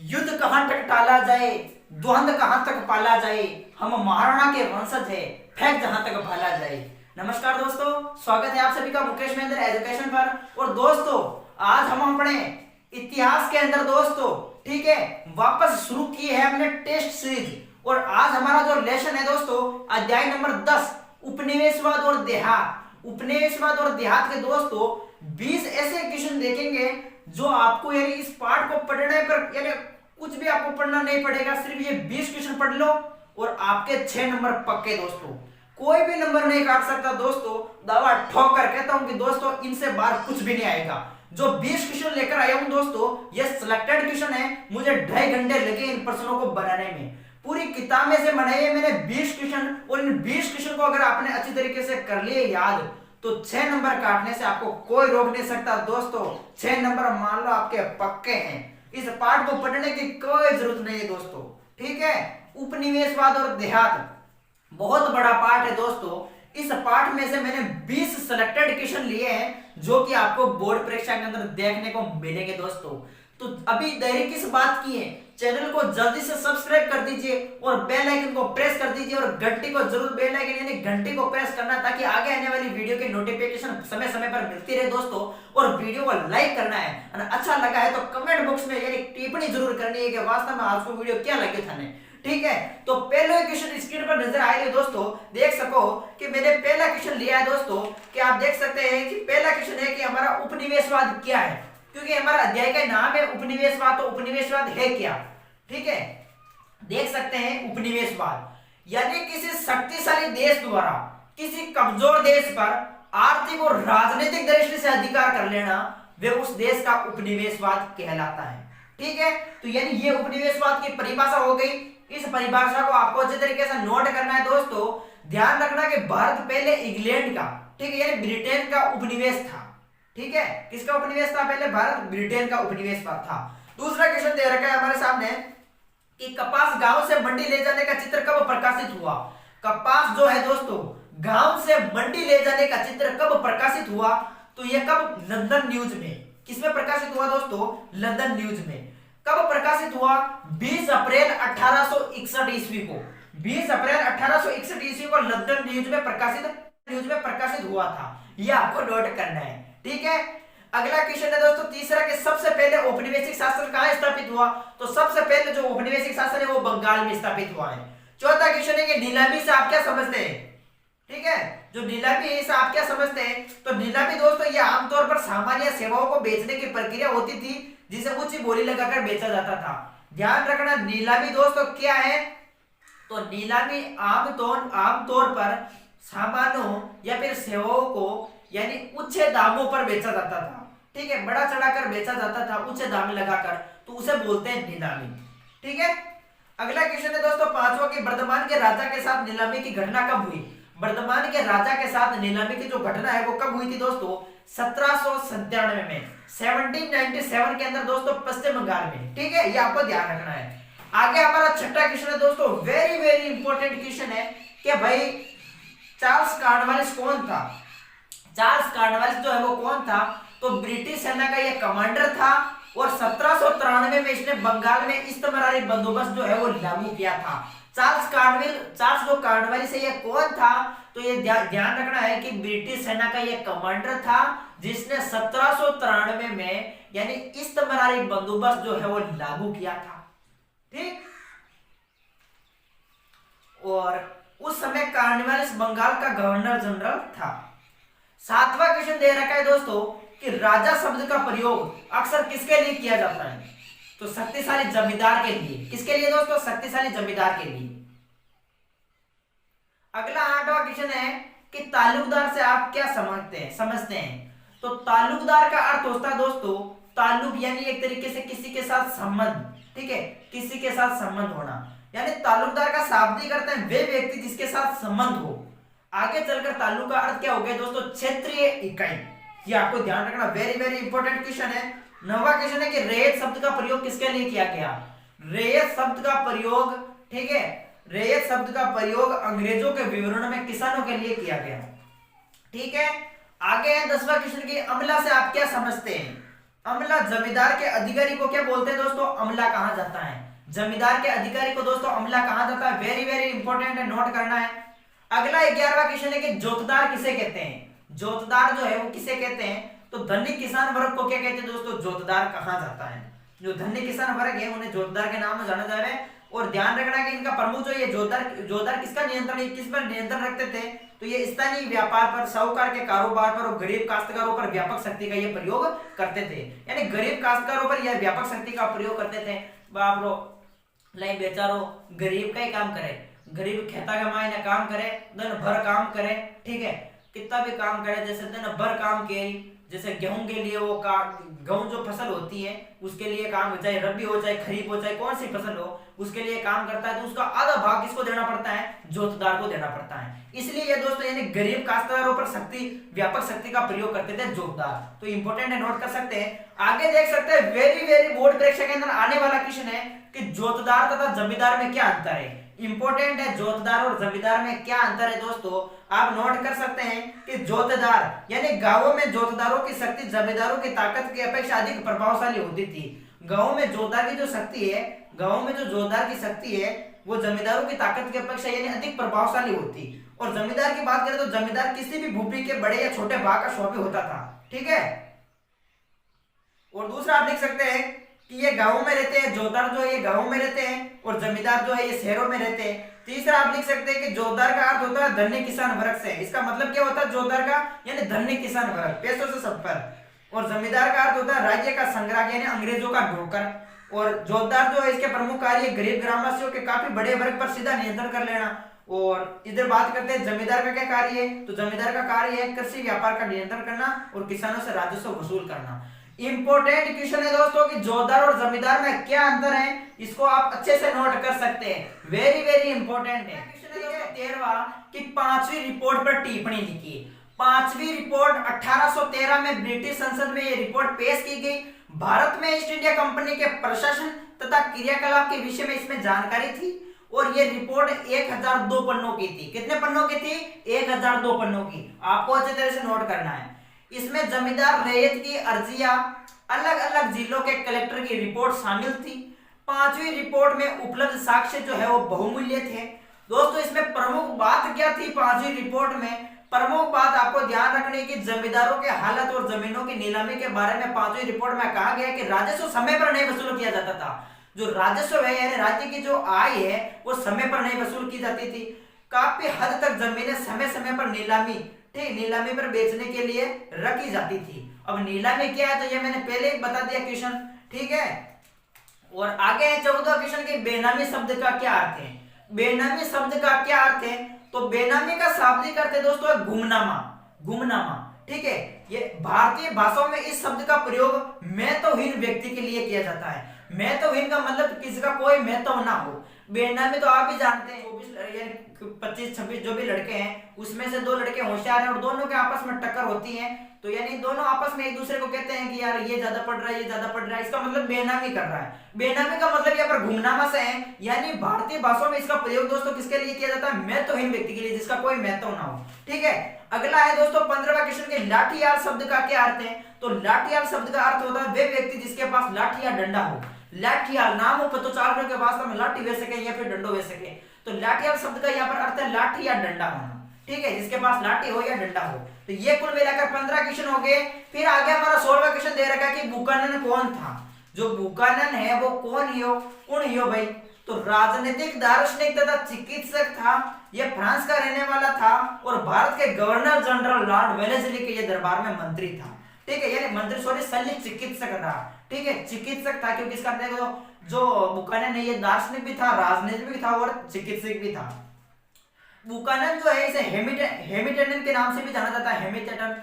युद्ध कहां तक टाला जाए, द्वंद कहां तक पाला जाए, हम महाराणा के वंशज है, फेंक जहां तक भाला जाए। नमस्कार दोस्तों, स्वागत है आप सभी का मुकेश महेंद्र एजुकेशन पर। और दोस्तों आज हम अपने इतिहास के अंदर दोस्तों ठीक है वापस शुरू किए हैं अपने टेस्ट सीरीज। और आज हमारा जो लेसन है दोस्तों अध्याय नंबर 10 उपनिवेशवाद और देहात। उपनिवेशवाद और देहात के दोस्तों 20 ऐसे क्वेश्चन देखेंगे जो आपको यानी इस पार्ट को पढ़ने पर यानी कुछ भी आपको पढ़ना नहीं पड़ेगा, सिर्फ ये 20 क्वेश्चन पढ़ लो और आपके 6 नंबर पक्के दोस्तों। कोई भी नंबर नहीं काट सकता दोस्तों, दावा ठोक कर कहता हूं कि दोस्तों इनसे बाहर कुछ भी नहीं आएगा। जो 20 क्वेश्चन लेकर आया हूं दोस्तों ये सिलेक्टेड क्वेश्चन है, मुझे 2.5 घंटे लगे इन प्रश्नों को बनाने में। पूरी किताब में से बनाए मैंने 20 क्वेश्चन और इन 20 क्वेश्चन को अगर आपने अच्छी तरीके से कर लिए याद तो 6 नंबर काटने से आपको कोई रोक नहीं सकता दोस्तों। 6 नंबर मान लो आपके पक्के हैं, इस पाठ को पढ़ने की कोई जरूरत नहीं है दोस्तों। ठीक है, उपनिवेशवाद और देहात बहुत बड़ा पाठ है दोस्तों। इस पाठ में से मैंने 20 सिलेक्टेड क्वेश्चन लिए हैं जो कि आपको बोर्ड परीक्षा के अंदर देखने को मिलेंगे दोस्तों। तो अभी देरी किस बात की है, चैनल को जल्दी से सब्सक्राइब कर दीजिए और बेल आइकन को प्रेस कर दीजिए और घंटी को जरूर बेल आइकन यानी घंटी को प्रेस करना ताकि आगे आने वाली वीडियो के नोटिफिकेशन समय समय पर मिलती रहे दोस्तों। और वीडियो को लाइक करना है और अच्छा लगा है तो कमेंट बॉक्स में यानी टिप्पणी जरूर करनी है कि वास्तव में आज को वीडियो क्या लगे था। ठीक है, तो पहले क्वेश्चन स्क्रीन पर नजर आएगा दोस्तों, देख सको कि मैंने पहला क्वेश्चन लिया है दोस्तों कि आप देख सकते हैं कि पहला क्वेश्चन है कि हमारा उपनिवेशवाद क्या है, क्योंकि हमारा अध्याय का नाम है उपनिवेशवाद। तो उपनिवेशवाद है क्या, ठीक है देख सकते हैं उपनिवेशवाद यानी किसी शक्तिशाली देश द्वारा किसी कमजोर देश पर आर्थिक और राजनीतिक दृष्टि से अधिकार कर लेना, वे उस देश का उपनिवेशवाद कहलाता है। ठीक है, तो यानी ये उपनिवेशवाद की परिभाषा हो गई। इस परिभाषा को आपको अच्छे तरीके से नोट करना है दोस्तों। ध्यान रखना कि भारत पहले इंग्लैंड का ठीक है यानी ब्रिटेन का उपनिवेश था। ठीक है, किसका उपनिवेश था पहले, भारत ब्रिटेन का उपनिवेश था। दूसरा क्वेश्चन दे रखा है हमारे सामने कि कपास गांव से मंडी ले जाने का चित्र कब प्रकाशित हुआ। कपास जो है दोस्तों गांव से मंडी ले जाने का चित्र कब प्रकाशित हुआ, तो यह कब, लंदन न्यूज में। किसमें प्रकाशित हुआ दोस्तों, लंदन न्यूज में। कब प्रकाशित हुआ, 20 अप्रैल 1861 ईस्वी को। 20 अप्रैल 1861 ईस्वी को लंदन न्यूज में प्रकाशित हुआ था। यह आपको नोट करना है। ठीक है, अगला क्वेश्चन है दोस्तों तीसरा कि सबसे पहले औपनिवेशिक शासन कहां स्थापित हुआ, तो सबसे पहले जो औपनिवेशिक शासन है वो बंगाल में स्थापित हुआ है। चौथा क्वेश्चन है कि नीलामी से आप क्या समझते हैं। ठीक है, जो नीलामी है इसे आप क्या समझते हैं, तो नीलामी दोस्तों ये आमतौर पर सामान्य सेवाओं को बेचने की प्रक्रिया होती थी जिसे उच्च बोली लगाकर बेचा जाता था। ध्यान रखना नीलामी दोस्तों क्या है, तो नीलामी आमतौर पर सामानों या फिर सेवाओं को यानी उच्च दामों पर बेचा जाता था। ठीक है, बड़ा चढ़ाकर बेचा जाता था उच्च दाम लगाकर, तो उसे बोलते हैं नीलामी। ठीक है, अगला क्वेश्चन है दोस्तों पांचवा कि वर्धमान के राजा के साथ नीलामी की घटना कब हुई। वर्धमान के राजा के साथ नीलामी की जो घटना है वो कब हुई थी दोस्तों, 1797 में, 1797 के अंदर दोस्तों पश्चिम बंगाल में। ठीक है, ये आपको ध्यान रखना है। आगे हमारा छठा क्वेश्चन है दोस्तों, वेरी वेरी इंपॉर्टेंट क्वेश्चन है कि भाई चार्ल्स कॉर्नवालिस कौन था। चार्ल्स कॉर्नवालिस जो है वो कौन था, तो ब्रिटिश सेना का ये कमांडर था और 1793 में इसने बंगाल में इस्तमरारी बंदोबस्त जो है वो लागू किया था। चार्ल्स जो कॉर्नवालिस है ये कौन था, तो ये ध्यान रखना है कि ब्रिटिश सेना का ये कमांडर था जिसने 1793 में यानी इस्तमरारी बंदोबस्त जो है वो लागू किया था। ठीक, और उस समय कॉर्नवालिस बंगाल का गवर्नर जनरल था। सातवां क्वेश्चन दे रखा है दोस्तों कि राजा शब्द का प्रयोग अक्सर किसके लिए किया जाता है, तो शक्तिशाली जमींदार के लिए। किसके लिए दोस्तों, शक्तिशाली जमींदार के लिए। अगला आठवां क्वेश्चन है कि ताल्लुकदार से आप क्या समझते हैं, तो ताल्लुकदार का अर्थ होता है दोस्तों ताल्लुक यानी एक तरीके से किसी के साथ संबंध। ठीक है, किसी के साथ संबंध होना, यानी ताल्लुकदार का शाब्दिक अर्थ है वे व्यक्ति जिसके साथ संबंध हो। आगे चलकर ताल्लुक का अर्थ क्या हो गया दोस्तों, क्षेत्रीय इकाई। ये आपको ध्यान रखना, वेरी वेरी इंपॉर्टेंट क्वेश्चन है। नौवां क्वेश्चन है कि रैयत शब्द का प्रयोग किसके लिए किया गया। रैयत शब्द का प्रयोग, ठीक है, रैयत शब्द का प्रयोग अंग्रेजों के विवरण में किसानों के लिए किया गया। ठीक है, आगे है 10वां क्वेश्चन की अमला से आप क्या समझते हैं। अमला जमींदार के अधिकारी को क्या बोलते हैं दोस्तों? अमला कहा जाता है। जमींदार के अधिकारी को दोस्तों अमला कहा जाता है। वेरी वेरी इंपॉर्टेंट है, नोट करना है। अगला 11वां क्वेश्चन है कि जोतदार किसे कहते हैं? जोतदार जो है वो किसे कहते हैं? तो धनी किसान वर्ग को क्या कहते हैं दोस्तों? जोतदार कहा जाता है। जो धनी किसान वर्ग है उन्हें जोतदार के नाम में जाना जाता है। और ध्यान रखना कि इनका प्रमुख जो ये जोतदार किसका नियंत्रण, किस पर नियंत्रण रखते थे? तो ये स्थानीय व्यापार पर, साहूकार के कारोबार पर और गरीब काश्तकारों पर व्यापक शक्ति का ये प्रयोग करते थे। यानी गरीब काश्तकारों पर यह व्यापक शक्ति का प्रयोग करते थे। बाप रो लाई बेचारो गरीब का ही काम करे, गरीब खेता के मायने काम करे, दिन भर काम करे, ठीक है, कितना भी काम करे, जैसे दिन भर काम किए, जैसे गेहूं के लिए वो गेहूं जो फसल होती है उसके लिए काम, चाहे रबी हो चाहे खरीफ हो चाहे कौन सी फसल हो उसके लिए काम करता है, तो उसका आधा भाग किसको देना पड़ता है? जोतदार को देना पड़ता है। इसलिए ये दोस्तों यानी गरीब काश्तकारों पर व्यापक शक्ति का प्रयोग करते थे जोतदार। तो इंपॉर्टेंट है, नोट कर सकते हैं। आगे देख सकते हैं, वेरी वेरी बोर्ड परीक्षा के अंदर आने वाला क्वेश्चन है कि जोतदार तथा जमींदार में क्या अंतर है। इंपॉर्टेंट है, जोतदार और जमींदार में क्या अंतर है दोस्तों? आप नोट कर सकते हैं कि जोतदार यानी गांवों में जोतदारों की शक्ति जमींदारों की ताकत की अपेक्षा अधिक प्रभावशाली होती थी। गांवों में जोतदार की जो शक्ति है, गांवों में जो जोतदार की शक्ति है वो जमींदारों की ताकत की अपेक्षा यानी अधिक प्रभावशाली होती। और जमींदार की बात करें तो जमींदार किसी भी भूमि के बड़े या छोटे भाग का स्वामी होता था, ठीक है। और दूसरा आप लिख सकते हैं कि ये गांवों में रहते हैं, जोतदार जो है ये गांवों में रहते हैं और जमींदार जो है ये शहरों में रहते हैं। तीसरा आप लिख सकते हैं कि जोतदार का अर्थ होता है धन्य किसान वर्ग से। इसका मतलब क्या होता है जोतदार का? यानी धन्य किसान वर्ग, पैसों से सब पर। और जमींदार का अर्थ होता है राज्य का संग्राहक यानी अंग्रेजों का नौकर। और जोतदार जो है इसके प्रमुख कार्य गरीब ग्रामवासियों के काफी बड़े वर्ग पर सीधा नियंत्रण कर लेना। और इधर बात करते हैं जमींदार का क्या कार्य है? तो जमींदार का कार्य है कृषि व्यापार का नियंत्रण करना और किसानों से राजस्व वसूल करना। इंपॉर्टेंट क्वेश्चन है दोस्तों कि जोतदार और जमींदार में क्या अंतर है, इसको आप अच्छे से नोट कर सकते हैं। वेरी वेरी इंपॉर्टेंट है। 13वां कि 5वीं रिपोर्ट पर टिप्पणी लिखी। 5वीं रिपोर्ट 1813 में ब्रिटिश संसद में ये रिपोर्ट पेश की गई। भारत में ईस्ट इंडिया कंपनी के प्रशासन तथा क्रियाकलाप के विषय में इसमें जानकारी थी। और ये रिपोर्ट 1002 पन्नों की थी। कितने पन्नों की थी? 1002 पन्नों की। आपको अच्छे तरह से नोट करना है। इसमें जमींदार रैयत की अर्जियां, अलग अलग जिलों के कलेक्टर की रिपोर्ट शामिल थी। 5वीं रिपोर्ट में उपलब्ध साक्ष्य जो है वो बहुमूल्य थे। दोस्तों इसमें प्रमुख बात क्या थी? 5वीं रिपोर्ट में प्रमुख बात आपको ध्यान रखनी की जमींदारों के हालत और जमीनों की नीलामी के बारे में 5वीं रिपोर्ट में कहा गया कि राजस्व समय पर नहीं वसूल किया जाता था। जो राजस्व है यानी राज्य की जो आय है वो समय पर नहीं वसूल की जाती थी। काफी हद तक जमीनें समय समय पर नीलामी पर बेचने के लिए रखी जाती थी। अब नीलामी क्या है तो ये मैंने पहले ही बता दिया क्वेश्चन, ठीक है। और आगे है 14वां क्वेश्चन कि बेनामी शब्द का क्या अर्थ है। बेनामी शब्द का क्या अर्थ है? तो बेनामी का शाब्दिक अर्थ है दोस्तों गुमनामा, ठीक है। ये भारतीय भाषाओं में इस शब्द का प्रयोग महत्वहीन व्यक्ति के लिए किया जाता है। महत्वहीन का मतलब किसी का कोई महत्व ना हो। बेनामी तो आप भी जानते हैं 25-26 जो भी लड़के हैं उसमें से 2 लड़के होशियार हैं और दोनों के आपस में टक्कर होती है, तो यानी दोनों आपस में एक दूसरे को कहते हैं कि यार ये ज्यादा पढ़ रहा है, ये ज्यादा पढ़ रहा है, इसका मतलब बेनामी कर रहा है। बेनामी का मतलब यहाँ पर गुमनामा से है। यानी भारतीय भाषाओं में इसका प्रयोग दोस्तों किसके लिए किया जाता है? महत्वहीन व्यक्ति के लिए जिसका कोई महत्व ना हो, ठीक है। अगला है दोस्तों 15वां क्वेश्चन के लाठीयाल शब्द का क्या अर्थ है। तो लाठीयाल शब्द का अर्थ होता है वे व्यक्ति जिसके पास लाठी या डंडा हो। लाठीयाल नाम हो तो 4 के वास्तव में लाठी वे सके या फिर डंडो वे सके। तो लाठीयाल शब्द का यहाँ पर अर्थ है लाठी या डंडा होना, ठीक है, जिसके पास लाठी हो या डंडा हो। तो ये कुल मिलाकर 15 क्वेश्चन हो गए। फिर आगे हमारा 16वां क्वेश्चन दे रखा है कि बुकानन कौन था। जो बुकानन है वो कौन हियो भाई? तो राजनीतिक, दार्शनिक तथा चिकित्सक था। यह फ्रांस का रहने वाला था और भारत के गवर्नर जनरल लॉर्ड वेलेस्ली के ये दरबार में मंत्री था, ठीक है, यानी मंत्री शल्य चिकित्सक रहा, ठीक है, चिकित्सक था। क्योंकि इसका देखो जो बुकानन है ये दार्शनिक भी था, राजनीतिक भी था और चिकित्सक भी था। बुकानन जो है इसे हेमिल्टन के नाम से भी जाना जाता है, हेमिल्टन।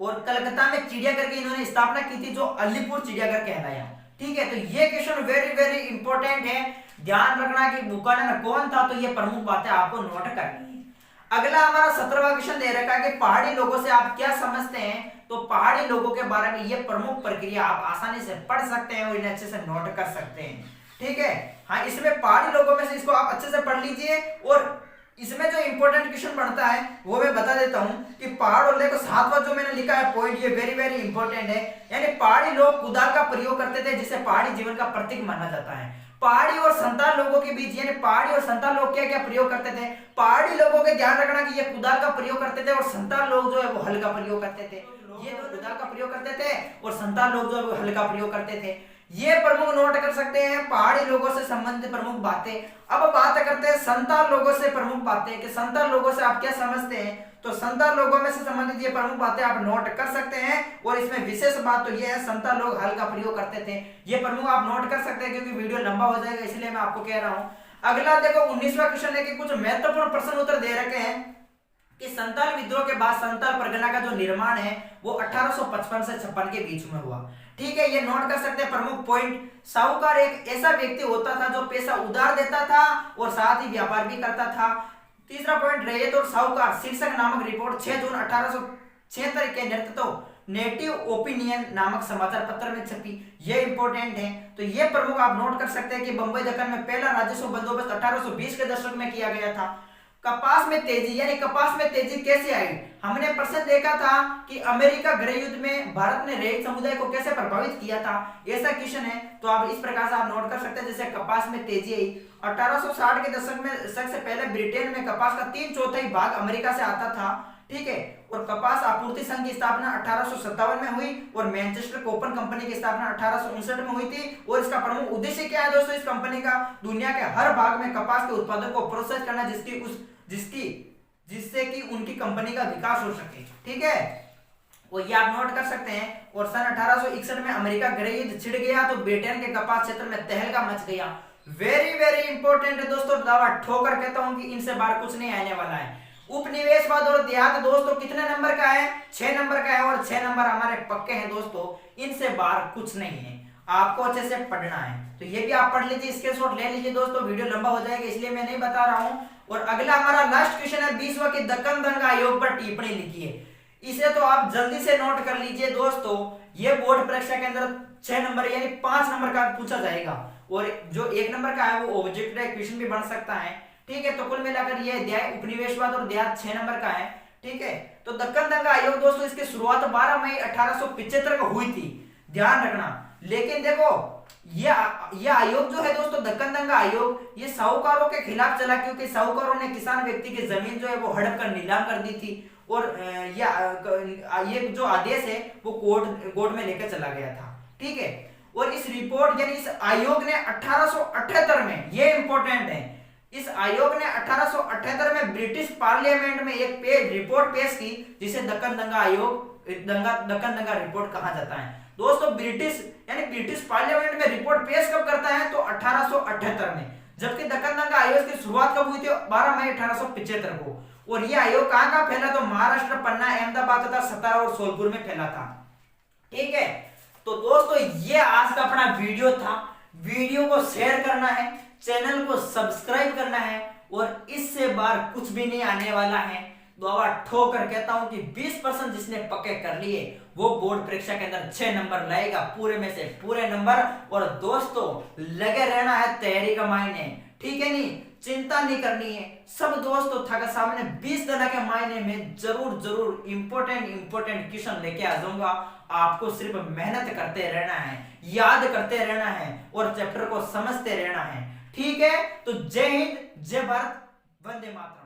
और कलकत्ता में चिड़ियाघर की इन्होंने स्थापना की थी जो अलीपुर चिड़ियाघर कहलाया, ठीक है। तो ये क्वेश्चन वेरी वेरी इंपॉर्टेंट है, ध्यान रखना कि बुकानन कौन था। तो ये प्रमुख बातें आपको नोट करनी है। अगला हमारा 17वां क्वेश्चन दे रखा है कि पहाड़ी लोगों से आप क्या समझते हैं। तो पहाड़ी लोगों के बारे में ये प्रमुख प्रक्रिया आप आसानी से पढ़ सकते हैं और इन्हें अच्छे से नोट कर सकते हैं, ठीक है। हाँ, इसमें पहाड़ी लोगों में से इसको आप अच्छे से पढ़ लीजिए और इसमें जो इंपॉर्टेंट क्वेश्चन बनता है वो मैं बता देता हूं कि पहाड़ और देखो 7वां जो मैंने लिखा है पॉइंट, ये वेरी वेरी इंपॉर्टेंट है। यानी पहाड़ी लोग कुदाल का प्रयोग करते थे जिसे पहाड़ी जीवन का प्रतीक माना जाता है। पहाड़ी और संताल लोगों के बीच, यानी पहाड़ी और संताल लोग क्या क्या प्रयोग करते थे, पहाड़ी लोगों के ध्यान रखना कि ये कुदाल का प्रयोग करते थे और संताल लोग जो है वो हल का प्रयोग करते थे। ये जो कुदाल का प्रयोग करते थे और संताल लोग जो है वो हल का प्रयोग करते थे। ये प्रमुख नोट कर सकते हैं पहाड़ी लोगों से संबंधित प्रमुख बातें। अब बात करते हैं संताल लोगों से प्रमुख बातें कि संताल लोगों से आप क्या समझते हैं। तो संताल लोगों में से संबंधित ये प्रमुख बातें आप नोट कर सकते हैं और इसमें विशेष बात तो ये है संताल लोग हल का प्रयोग करते थे। ये प्रमुख आप नोट कर सकते हैं क्योंकि वीडियो लंबा हो जाएगा इसलिए मैं आपको कह रहा हूं। अगला देखो 19वां क्वेश्चन है कि कुछ महत्वपूर्ण प्रश्न उत्तर दे रखे हैं कि संताल विद्रोह के बाद संताल परगना का जो निर्माण है वो 1855 से 56 के बीच में हुआ। ठीक है, ये नोट कर सकते हैं प्रमुख पॉइंट। साहूकार एक ऐसा व्यक्ति होता था जो पैसा उधार देता था और साथ ही व्यापार भी करता था। तीसरा पॉइंट, रैयत और साहूकार शीर्षक नामक रिपोर्ट 6 जून 1876 के नेतृत्व नेटिव ओपिनियन नामक समाचार पत्र में छपी। ये इंपॉर्टेंट है। तो ये प्रमुख आप नोट कर सकते हैं कि बंबई दक्कन में पहला राजस्व बंदोबस्त 1820 के दशक में किया गया था। कपास में तेजी, यानी कपास में तेजी कैसे आई। हमने प्रश्न देखा था कि अमेरिका गृह युद्ध में भारत ने रैयत समुदाय को कैसे प्रभावित किया था, ऐसा क्वेश्चन है। तो आप इस प्रकार से आप नोट कर सकते हैं जैसे कपास में तेजी आई। 1860 के दशक से पहले ब्रिटेन में कपास का 3/4 भाग अमेरिका से आता था। ठीक है, और कपास आपूर्ति संघ की स्थापना 1857 में हुई और मैनचेस्टर कॉपर कंपनी की स्थापना 1859 में हुई थी। और इसका प्रमुख उद्देश्य क्या है दोस्तों इस कंपनी का, दुनिया के हर भाग में कपास के उत्पादन को प्रोत्साहित करना जिससे कि उनकी कंपनी का विकास हो सके। ठीक है, और ये आप नोट कर सकते हैं। और सन 1861 में अमेरिका गृह युद्ध छिड़ गया तो ब्रिटेन के कपास क्षेत्र में तहलका मच गया। वेरी वेरी इंपॉर्टेंट है दोस्तों, दावा ठोकर कहता हूं कि इनसे बाहर कुछ नहीं आने वाला है। उपनिवेशवाद और देहात दोस्तों कितने नंबर का है, 6 नंबर का है और 6 नंबर हमारे पक्के हैं दोस्तों, इनसे बाहर कुछ नहीं है, आपको अच्छे से पढ़ना है। तो ये भी आप पढ़ लीजिए, स्क्रीनशॉट ले लीजिए दोस्तों, वीडियो लंबा हो जाएगा इसलिए मैं नहीं बता रहा हूं। और अगला हमारा लास्ट क्वेश्चन है 20वां कि दक्कन दंगा आयोग पर टिप्पणी लिखिए। इसे तो आप जल्दी से नोट कर लीजिए दोस्तों, ये बोर्ड परीक्षा के अंदर 6 नंबर यानी 5 नंबर का पूछा जाएगा और जो 1 नंबर का है वो ऑब्जेक्टिव क्वेश्चन भी बन सकता है। ठीक है, तो कुल मिलाकर ये अध्याय उपनिवेशवाद और देहात 6 नंबर का है। ठीक है, तो दक्कन दंगा आयोग दोस्तों इसकी शुरुआत 12 मई 1875 को हुई थी, ध्यान रखना। लेकिन देखो ये आयोग जो है दोस्तों दक्कन दंगा आयोग ये साहूकारों के खिलाफ चला क्योंकि साहूकारों ने किसान व्यक्ति की जमीन जो है वो हड़प कर नीलाम कर दी थी। और ये जो आदेश है वो कोर्ट में लेकर चला गया था। ठीक है, और इस रिपोर्ट यानी इस आयोग ने 1878 में, ये इंपॉर्टेंट है, इस आयोग ने 1878 में ब्रिटिश पार्लियामेंट में एक रिपोर्ट पेश की जिसे दक्कन दंगा आयोग दक्कन दंगा रिपोर्ट कहा जाता है। दोस्तों ब्रिटिश पार्लियामेंट में रिपोर्ट पेश कब करता है तो 1878 में, जबकि दक्कन दंगा आयोग की शुरुआत कब हुई थी 12 मई 1875 को। और यह आयोग कहां फैला तो महाराष्ट्र, पन्ना, अहमदाबाद तथा सतारा और सोलपुर में फैला था। ठीक है, तो दोस्तों ये आज का अपना वीडियो था। वीडियो को शेयर करना है, चैनल को सब्सक्राइब करना है और इससे बाहर कुछ भी नहीं आने वाला है। दुआ ठोकर कहता हूं कि 20% जिसने पक्के कर लिए वो बोर्ड परीक्षा के अंदर 6 नंबर लाएगा, पूरे में से पूरे नंबर। और दोस्तों लगे रहना है तैयारी का मायने, ठीक है, नहीं चिंता नहीं करनी है। सब दोस्तों था सामने 20 तरह के मायने में जरूर इंपॉर्टेंट क्वेश्चन लेके आ जाऊंगा। आपको सिर्फ मेहनत करते रहना है, याद करते रहना है और चैप्टर को समझते रहना है। ठीक है, तो जय हिंद, जय भारत, वंदे मातरम।